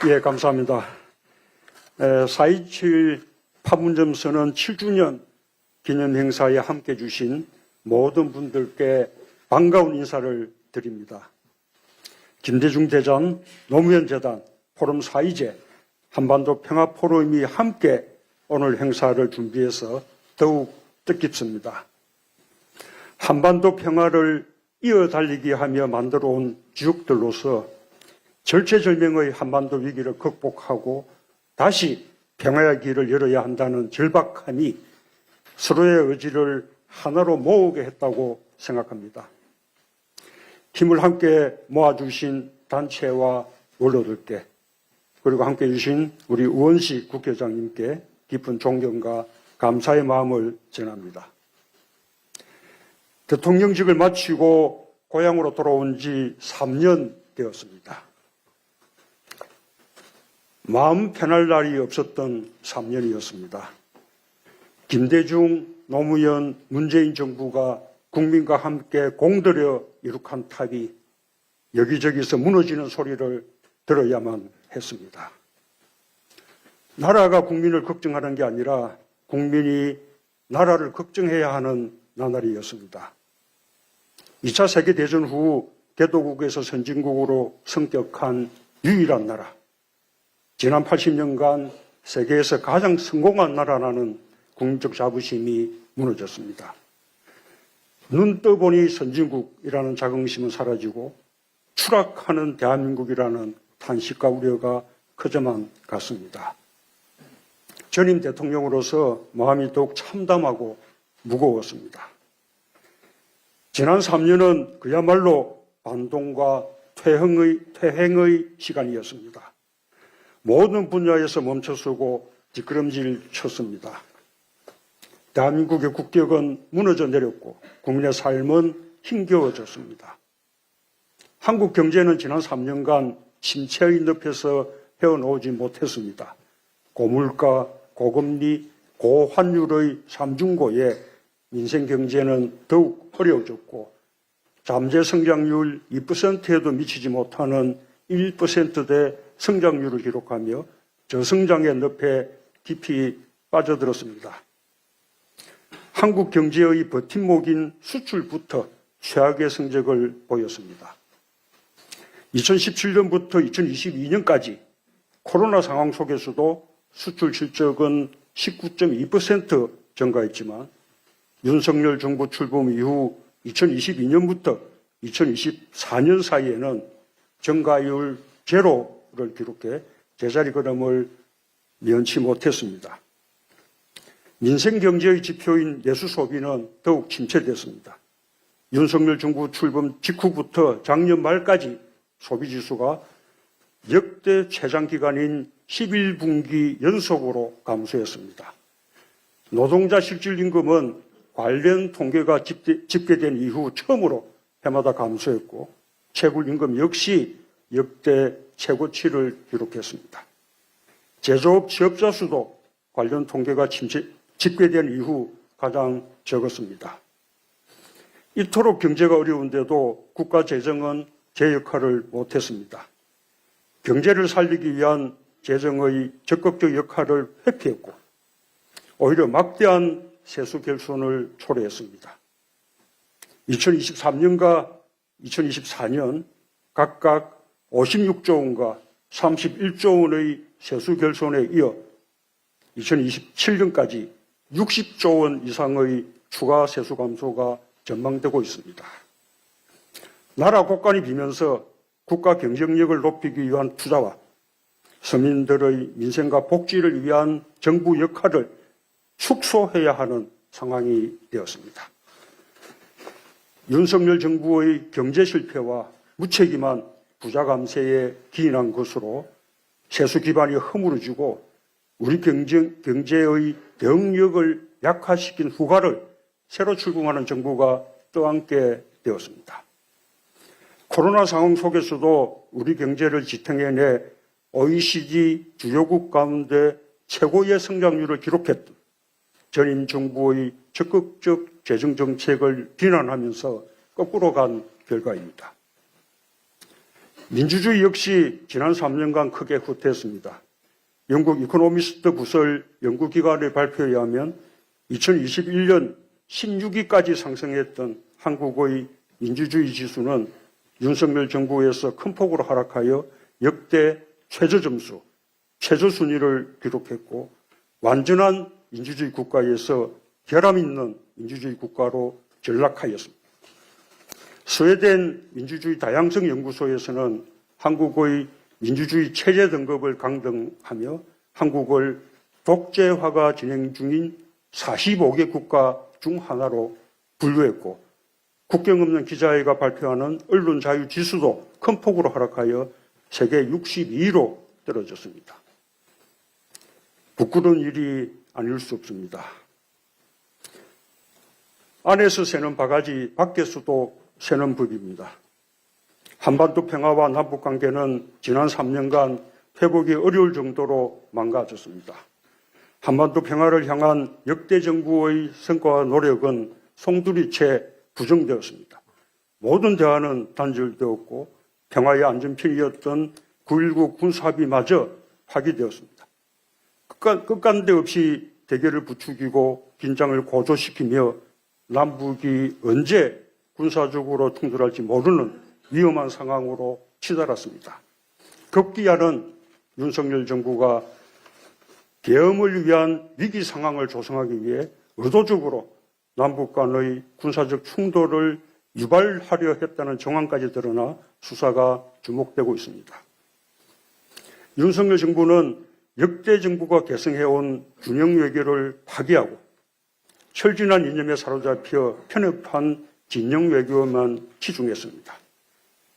예, 감사합니다. 4.27 판문점 선언 7주년 기념 행사에 함께 해주신 모든 분들께 반가운 인사를 드립니다. 김대중 대전, 노무현 재단, 포럼 4.2제, 한반도 평화포럼이 함께 오늘 행사를 준비해서 더욱 뜻깊습니다. 한반도 평화를 이어달리기 하며 만들어온 주역들로서 절체절명의 한반도 위기를 극복하고 다시 평화의 길을 열어야 한다는 절박함이 서로의 의지를 하나로 모으게 했다고 생각합니다. 힘을 함께 모아주신 단체와 원로들께 그리고 함께 해주신 우리 우원식 국회의장님께 깊은 존경과 감사의 마음을 전합니다. 대통령직을 마치고 고향으로 돌아온 지 3년 되었습니다. 마음 편할 날이 없었던 3년이었습니다. 김대중, 노무현, 문재인 정부가 국민과 함께 공들여 이룩한 탑이 여기저기서 무너지는 소리를 들어야만 했습니다. 나라가 국민을 걱정하는 게 아니라 국민이 나라를 걱정해야 하는 나날이었습니다. 2차 세계대전 후 개도국에서 선진국으로 성격한 유일한 나라, 지난 80년간 세계에서 가장 성공한 나라라는 국민적 자부심이 무너졌습니다. 눈 떠보니 선진국이라는 자긍심은 사라지고 추락하는 대한민국이라는 탄식과 우려가 커져만 갔습니다. 전임 대통령으로서 마음이 더욱 참담하고 무거웠습니다. 지난 3년은 그야말로 반동과 퇴행의 시간이었습니다. 모든 분야에서 멈춰서고 뒷걸음질 쳤습니다. 대한민국의 국격은 무너져 내렸고 국민의 삶은 힘겨워졌습니다. 한국 경제는 지난 3년간 침체의 늪에서 헤어나오지 못했습니다. 고물가, 고금리, 고환율의 삼중고에 민생 경제는 더욱 어려워졌고 잠재 성장률 2%에도 미치지 못하는 1%대 성장률을 기록하며 저성장의 늪에 깊이 빠져들었습니다. 한국 경제의 버팀목인 수출부터 최악의 성적을 보였습니다. 2017년부터 2022년까지 코로나 상황 속에서도 수출 실적은 19.2% 증가했지만 윤석열 정부 출범 이후 2022년부터 2024년 사이에는 증가율 제로를 기록해 제자리 걸음을 면치 못했습니다. 민생 경제의 지표인 내수 소비는 더욱 침체됐습니다. 윤석열 정부 출범 직후부터 작년 말까지 소비 지수가 역대 최장 기간인 11분기 연속으로 감소했습니다. 노동자 실질임금은 관련 통계가 집계된 이후 처음으로 해마다 감소했고 채굴임금 역시 역대 최고치를 기록했습니다. 제조업 취업자 수도 관련 통계가 집계된 이후 가장 적었습니다. 이토록 경제가 어려운데도 국가 재정은 제 역할을 못했습니다. 경제를 살리기 위한 재정의 적극적 역할을 회피했고 오히려 막대한 세수 결손을 초래했습니다. 2023년과 2024년 각각 56조 원과 31조 원의 세수 결손에 이어 2027년까지 60조 원 이상의 추가 세수 감소가 전망되고 있습니다. 나라 곳간이 비면서 국가 경쟁력을 높이기 위한 투자와 서민들의 민생과 복지를 위한 정부 역할을 축소해야 하는 상황이 되었습니다. 윤석열 정부의 경제 실패와 무책임한 부자 감세에 기인한 것으로 세수 기반이 허물어지고 우리 경제의 대응력을 약화시킨 후과를 새로 출범하는 정부가 떠안게 되었습니다. 코로나 상황 속에서도 우리 경제를 지탱해내 OECD 주요국 가운데 최고의 성장률을 기록했던 전임 정부의 적극적 재정 정책을 비난하면서 거꾸로 간 결과입니다. 민주주의 역시 지난 3년간 크게 후퇴했습니다. 영국 이코노미스트 부설 연구기관의 발표에 의하면 2021년 16위까지 상승했던 한국의 민주주의 지수는 윤석열 정부에서 큰 폭으로 하락하여 역대 최저점수, 최저순위를 기록했고 완전한 민주주의 국가에서 결함 있는 민주주의 국가로 전락하였습니다. 스웨덴 민주주의 다양성 연구소에서는 한국의 민주주의 체제 등급을 강등하며 한국을 독재화가 진행 중인 45개 국가 중 하나로 분류했고 국경 없는 기자회가 발표하는 언론 자유 지수도 큰 폭으로 하락하여 세계 62위로 떨어졌습니다. 부끄러운 일이 아닐 수 없습니다. 안에서 새는 바가지, 밖에서도 새는 법입니다. 한반도 평화와 남북관계는 지난 3년간 회복이 어려울 정도로 망가졌습니다. 한반도 평화를 향한 역대 정부의 성과와 노력은 송두리째 부정되었습니다. 모든 대화는 단절되었고 평화의 안전핀이었던 9.19 군사합의마저 파기되었습니다. 끝간데 없이 대결을 부추기고 긴장을 고조시키며 남북이 언제 군사적으로 충돌할지 모르는 위험한 상황으로 치달았습니다. 급기야는 윤석열 정부가 계엄을 위한 위기 상황을 조성하기 위해 의도적으로 남북 간의 군사적 충돌을 유발하려 했다는 정황까지 드러나 수사가 주목되고 있습니다. 윤석열 정부는 역대 정부가 계승해온 균형 외교를 파기하고 철진한 이념에 사로잡혀 편협한 진영 외교만 치중했습니다.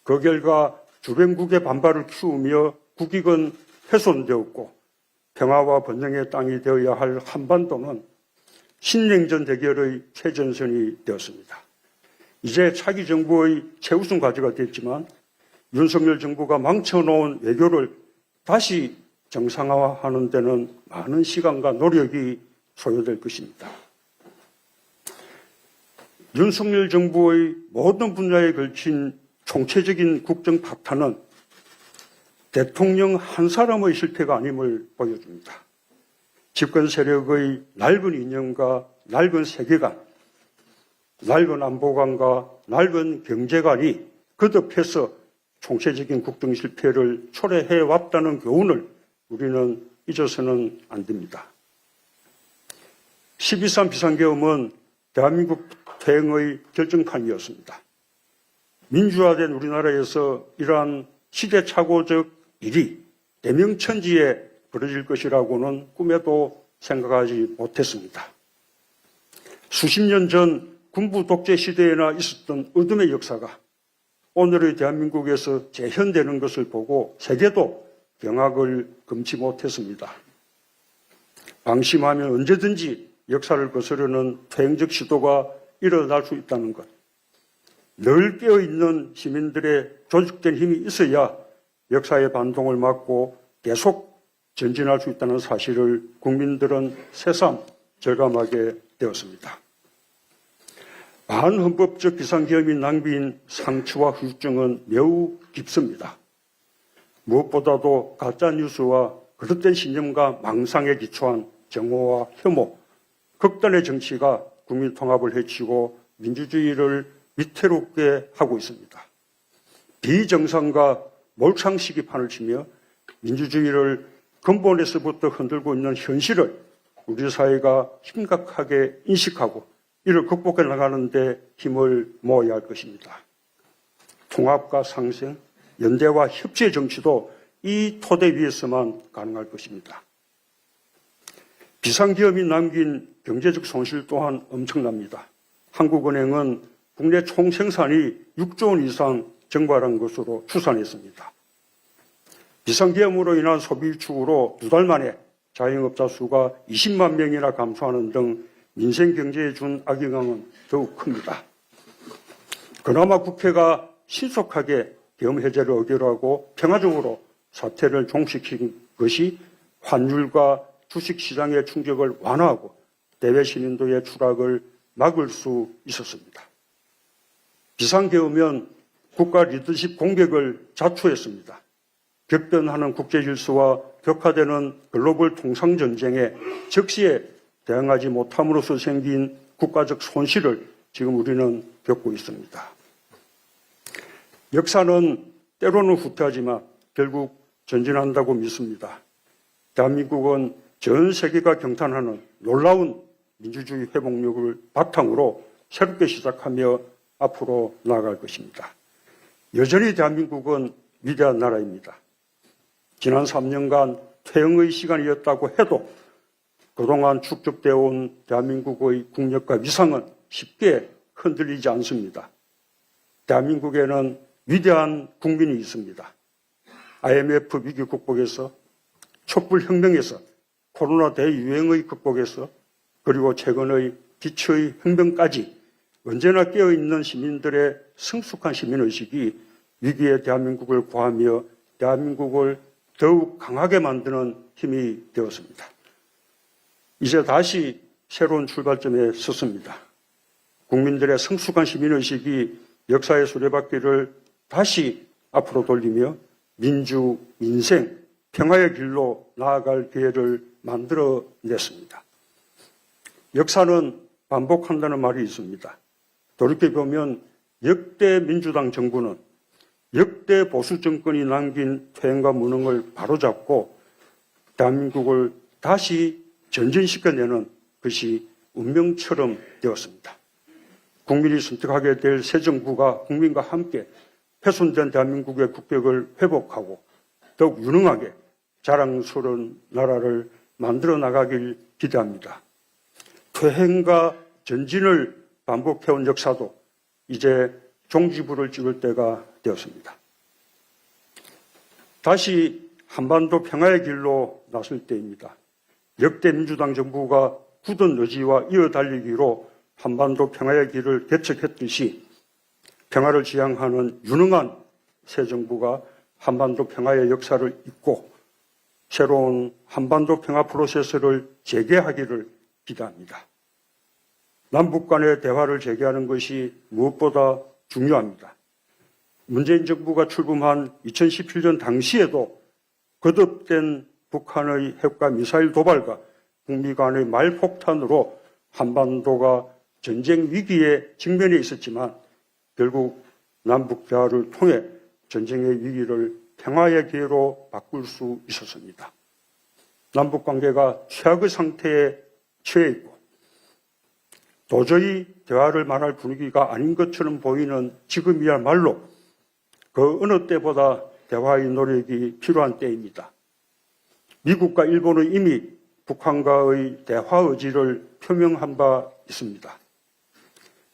그 결과 주변국의 반발을 키우며 국익은 훼손되었고 평화와 번영의 땅이 되어야 할 한반도는 신냉전 대결의 최전선이 되었습니다. 이제 차기 정부의 최우선 과제가 됐지만 윤석열 정부가 망쳐놓은 외교를 다시 정상화하는 데는 많은 시간과 노력이 소요될 것입니다. 윤석열 정부의 모든 분야에 걸친 총체적인 국정 파탄은 대통령 한 사람의 실패가 아님을 보여줍니다. 집권 세력의 낡은 이념과 낡은 세계관, 낡은 안보관과 낡은 경제관이 거듭해서 총체적인 국정 실패를 초래해왔다는 교훈을 우리는 잊어서는 안 됩니다. 12.3 비상계엄은 대한민국 퇴행의 결정판이었습니다. 민주화된 우리나라에서 이러한 시대착오적 일이 대명천지에 벌어질 것이라고는 꿈에도 생각하지 못했습니다. 수십 년 전 군부 독재 시대에나 있었던 어둠의 역사가 오늘의 대한민국에서 재현되는 것을 보고 세계도 경악을 금치 못했습니다. 방심하면 언제든지 역사를 거스르는 퇴행적 시도가 일어날 수 있다는 것. 늘 깨어있는 시민들의 조직된 힘이 있어야 역사의 반동을 막고 계속 전진할 수 있다는 사실을 국민들은 새삼 절감하게 되었습니다. 반헌법적 비상계엄이 낭비인 상처와 후유증은 매우 깊습니다. 무엇보다도 가짜뉴스와 그릇된 신념과 망상에 기초한 정오와 혐오, 극단의 정치가 국민 통합을 해치고 민주주의를 위태롭게 하고 있습니다. 비정상과 몰창식이 판을 치며 민주주의를 근본에서부터 흔들고 있는 현실을 우리 사회가 심각하게 인식하고 이를 극복해 나가는 데 힘을 모아야 할 것입니다. 통합과 상생, 연대와 협치의 정치도 이 토대 위에서만 가능할 것입니다. 비상계엄이 남긴 경제적 손실 또한 엄청납니다. 한국은행은 국내 총생산이 6조 원 이상 증발한 것으로 추산했습니다. 비상계엄으로 인한 소비 위축으로 2달 만에 자영업자 수가 20만 명이나 감소하는 등 민생 경제에 준 악영향은 더욱 큽니다. 그나마 국회가 신속하게 계엄 해제를 의결하고 평화적으로 사태를 종식시킨 것이 환율과 주식시장의 충격을 완화하고 대외 신인도의 추락을 막을 수 있었습니다. 비상계엄은 국가 리더십 공격을 자초했습니다. 격변하는 국제 질서와 격화되는 글로벌 통상 전쟁에 적시에 대응하지 못함으로써 생긴 국가적 손실을 지금 우리는 겪고 있습니다. 역사는 때로는 후퇴하지만 결국 전진한다고 믿습니다. 대한민국은 전 세계가 경탄하는 놀라운 민주주의 회복력을 바탕으로 새롭게 시작하며 앞으로 나아갈 것입니다. 여전히 대한민국은 위대한 나라입니다. 지난 3년간 퇴행의 시간이었다고 해도 그동안 축적되어 온 대한민국의 국력과 위상은 쉽게 흔들리지 않습니다. 대한민국에는 위대한 국민이 있습니다. IMF 위기 극복에서, 촛불혁명에서, 코로나 대유행의 극복에서, 그리고 최근의 기초의 혁명까지 언제나 깨어있는 시민들의 성숙한 시민의식이 위기의 대한민국을 구하며 대한민국을 더욱 강하게 만드는 힘이 되었습니다. 이제 다시 새로운 출발점에 섰습니다. 국민들의 성숙한 시민의식이 역사의 수레바퀴를 다시 앞으로 돌리며 민주, 민생, 평화의 길로 나아갈 기회를 만들어냈습니다. 역사는 반복한다는 말이 있습니다. 돌이켜보면 역대 민주당 정부는 역대 보수 정권이 남긴 퇴행과 무능을 바로잡고 대한민국을 다시 전진시켜내는 것이 운명처럼 되었습니다. 국민이 선택하게 될 새 정부가 국민과 함께 훼손된 대한민국의 국격을 회복하고 더욱 유능하게 자랑스러운 나라를 만들어 나가길 기대합니다. 퇴행과 전진을 반복해온 역사도 이제 종지부를 찍을 때가 되었습니다. 다시 한반도 평화의 길로 나설 때입니다. 역대 민주당 정부가 굳은 의지와 이어달리기로 한반도 평화의 길을 개척했듯이 평화를 지향하는 유능한 새 정부가 한반도 평화의 역사를 잇고 새로운 한반도 평화 프로세스를 재개하기를 기대합니다. 남북 간의 대화를 재개하는 것이 무엇보다 중요합니다. 문재인 정부가 출범한 2017년 당시에도 거듭된 북한의 핵과 미사일 도발과 북미 간의 말폭탄으로 한반도가 전쟁 위기에 직면해 있었지만 결국 남북 대화를 통해 전쟁의 위기를 평화의 기회로 바꿀 수 있었습니다. 남북 관계가 최악의 상태에 처해 있고 도저히 대화를 말할 분위기가 아닌 것처럼 보이는 지금이야말로 그 어느 때보다 대화의 노력이 필요한 때입니다. 미국과 일본은 이미 북한과의 대화 의지를 표명한 바 있습니다.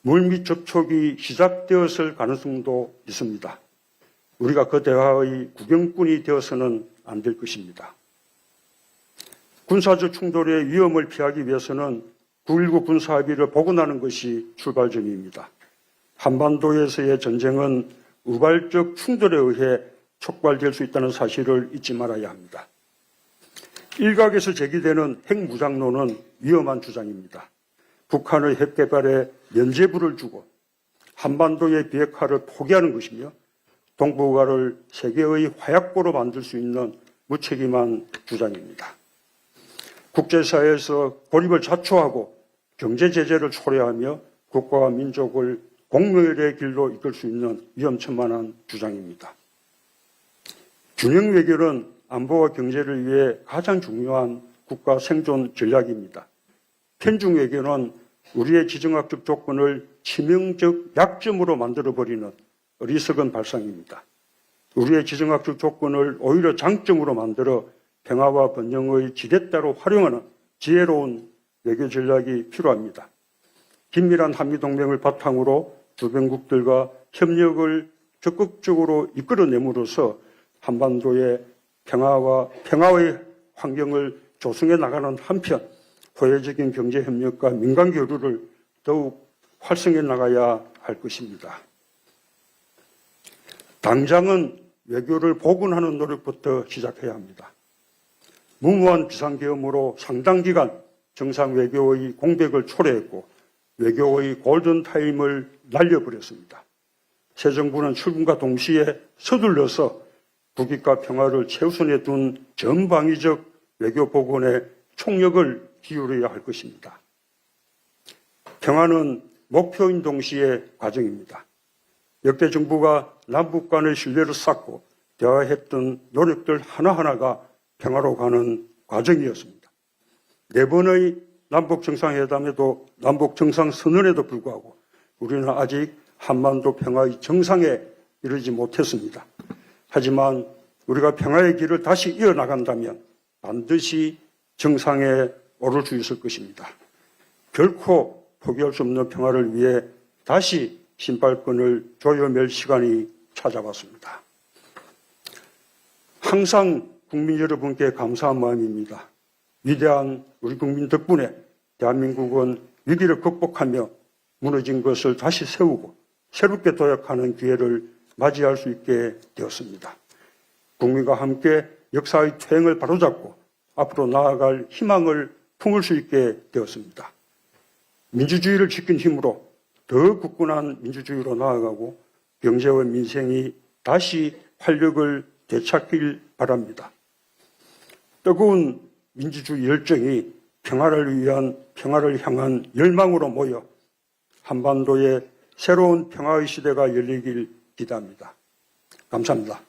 물밑 접촉이 시작되었을 가능성도 있습니다. 우리가 그 대화의 구경꾼이 되어서는 안 될 것입니다. 군사적 충돌의 위험을 피하기 위해서는 9.19 군사합의를 복원하는 것이 출발점입니다. 한반도에서의 전쟁은 우발적 충돌에 의해 촉발될 수 있다는 사실을 잊지 말아야 합니다. 일각에서 제기되는 핵무장론은 위험한 주장입니다. 북한의 핵개발에 면죄부를 주고 한반도의 비핵화를 포기하는 것이며 동북아를 세계의 화약고로 만들 수 있는 무책임한 주장입니다. 국제사회에서 고립을 자초하고 경제 제재를 초래하며 국가와 민족을 공멸의 길로 이끌 수 있는 위험천만한 주장입니다. 균형 외교는 안보와 경제를 위해 가장 중요한 국가 생존 전략입니다. 편중 외교는 우리의 지정학적 조건을 치명적 약점으로 만들어버리는 어리석은 발상입니다. 우리의 지정학적 조건을 오히려 장점으로 만들어 평화와 번영의 지렛대로 활용하는 지혜로운 외교 전략이 필요합니다. 긴밀한 한미동맹을 바탕으로 주변국들과 협력을 적극적으로 이끌어내므로써 한반도의 평화의 환경을 조성해 나가는 한편 호혜적인 경제협력과 민간교류를 더욱 활성해 나가야 할 것입니다. 당장은 외교를 복원하는 노력부터 시작해야 합니다. 무모한 비상계엄으로 상당 기간 정상 외교의 공백을 초래했고 외교의 골든타임을 날려버렸습니다. 새 정부는 출범과 동시에 서둘러서 국익과 평화를 최우선에 둔 전방위적 외교 복원에 총력을 기울여야 할 것입니다. 평화는 목표인 동시에 과정입니다. 역대 정부가 남북 간의 신뢰를 쌓고 대화했던 노력들 하나하나가 평화로 가는 과정이었습니다. 4번의 남북 정상회담에도 남북 정상선언에도 불구하고 우리는 아직 한반도 평화의 정상에 이르지 못했습니다. 하지만 우리가 평화의 길을 다시 이어나간다면 반드시 정상에 오를 수 있을 것입니다. 결코 포기할 수 없는 평화를 위해 다시 신발끈을 조여맬 시간이 찾아왔습니다. 항상 국민 여러분께 감사한 마음입니다. 위대한 우리 국민 덕분에 대한민국은 위기를 극복하며 무너진 것을 다시 세우고 새롭게 도약하는 기회를 맞이할 수 있게 되었습니다. 국민과 함께 역사의 퇴행을 바로잡고 앞으로 나아갈 희망을 품을 수 있게 되었습니다. 민주주의를 지킨 힘으로 더 굳건한 민주주의로 나아가고 경제와 민생이 다시 활력을 되찾길 바랍니다. 뜨거운 민주주의 열정이 평화를 향한 열망으로 모여 한반도에 새로운 평화의 시대가 열리길 기대합니다. 감사합니다.